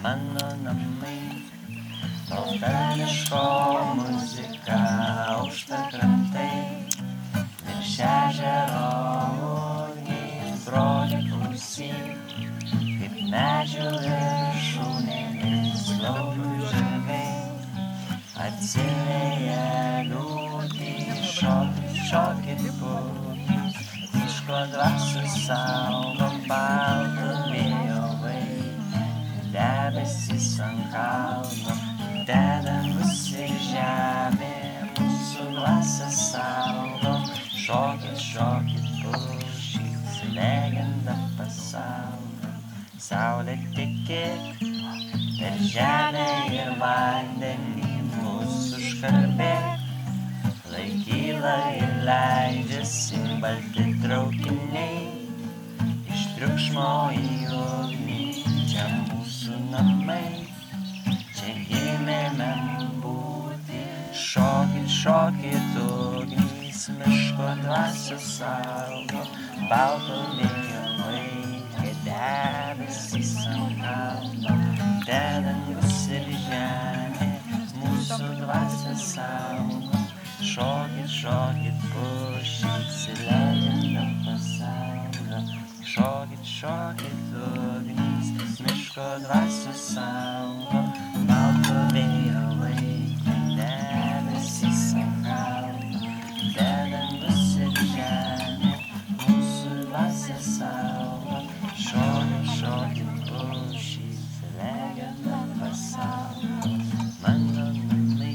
mano namai. Balta miško muzika, aušta krantai, virš ežero ugnis, broli klausyk, kaip medžių viršūnėmis laukių žirgai, atsiveja liūtį, šokit pūgis, miško dvasių saugo baltų vėjo vaikai, debesis ant kalno, dedangus ir žemė, mūsų dvasią saugo, šokit, šokit pušys, legenda pasaulio, saulė tikėk, per žemę ir vandenį mūsų užkalbėk, laikyla ir leidžiasi balti traukiniai, iš triukšmo į ugnį, čia mūsų namai, čia gimėme būti, šokit, šokit ugnys, miško dvasių saugo, balto vėjo vaikai, debesys ant kalno, dedangus ir žemė, mūsų dvasią saugo, šokit, šokit pušys, legenda pasaulio, šokit, šokit ugnys, miško dvasių saugo, balto vėjo vaikai, debesys ant kalno, dedangus ir žemė, mūsų dvasią saugo, šokit, šokit pušys, legenda pasaulio, mano namai,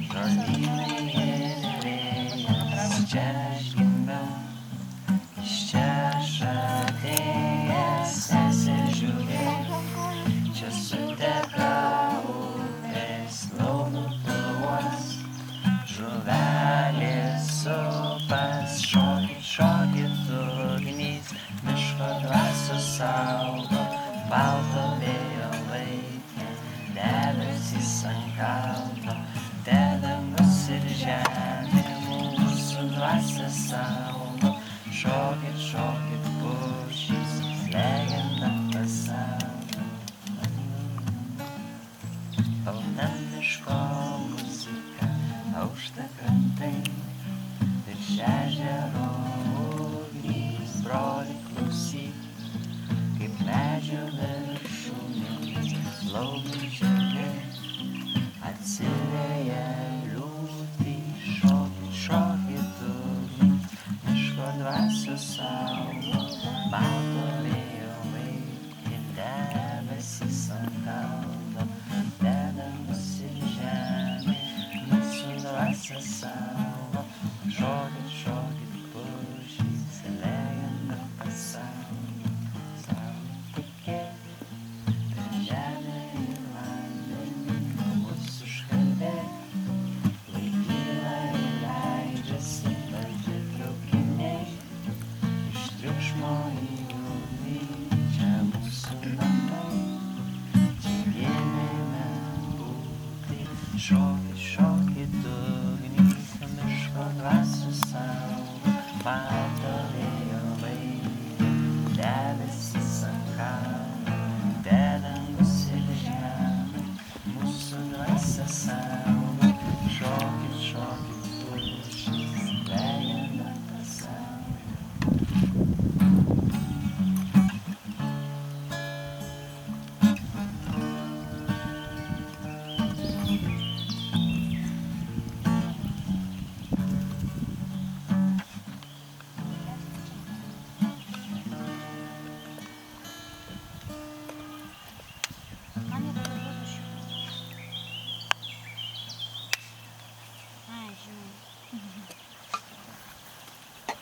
žolynai ir vėjas, čia aš gimiau, iš čia aš atėjęs, sesė žiūrėk, čia suteka upės, laumų pūvos, žuvelės upas, šokit, šokit ugnys, miško dvasių saugo, balto vėjo vaikai, debesys ant kalno, dedangus ir žemė, mūsų dvasią saugo, šokit, šokit pušys, legenda pasaulio. Balta miško muzika, aušta krantai, virš ežero ugnis, broli klausyk, kaip medžių viršūnėmis laukių žirgai, atsiveja liūtį, šokit, šokit ugnys, miško dvasių saugo, balto vėjo vaikai, debesys ant kalno, dedangus ir žemė, mūsų dvasią saugo, šokit, šokit pušys, legenda pasaulio, saulė tikėk, per žemę ir vandenį mūsų užkalbėk, laikyla ir leidžiasi balti traukiniai, iš triukšmo į ugnį, čia mūsų namai, čia gimėme būti, šokit.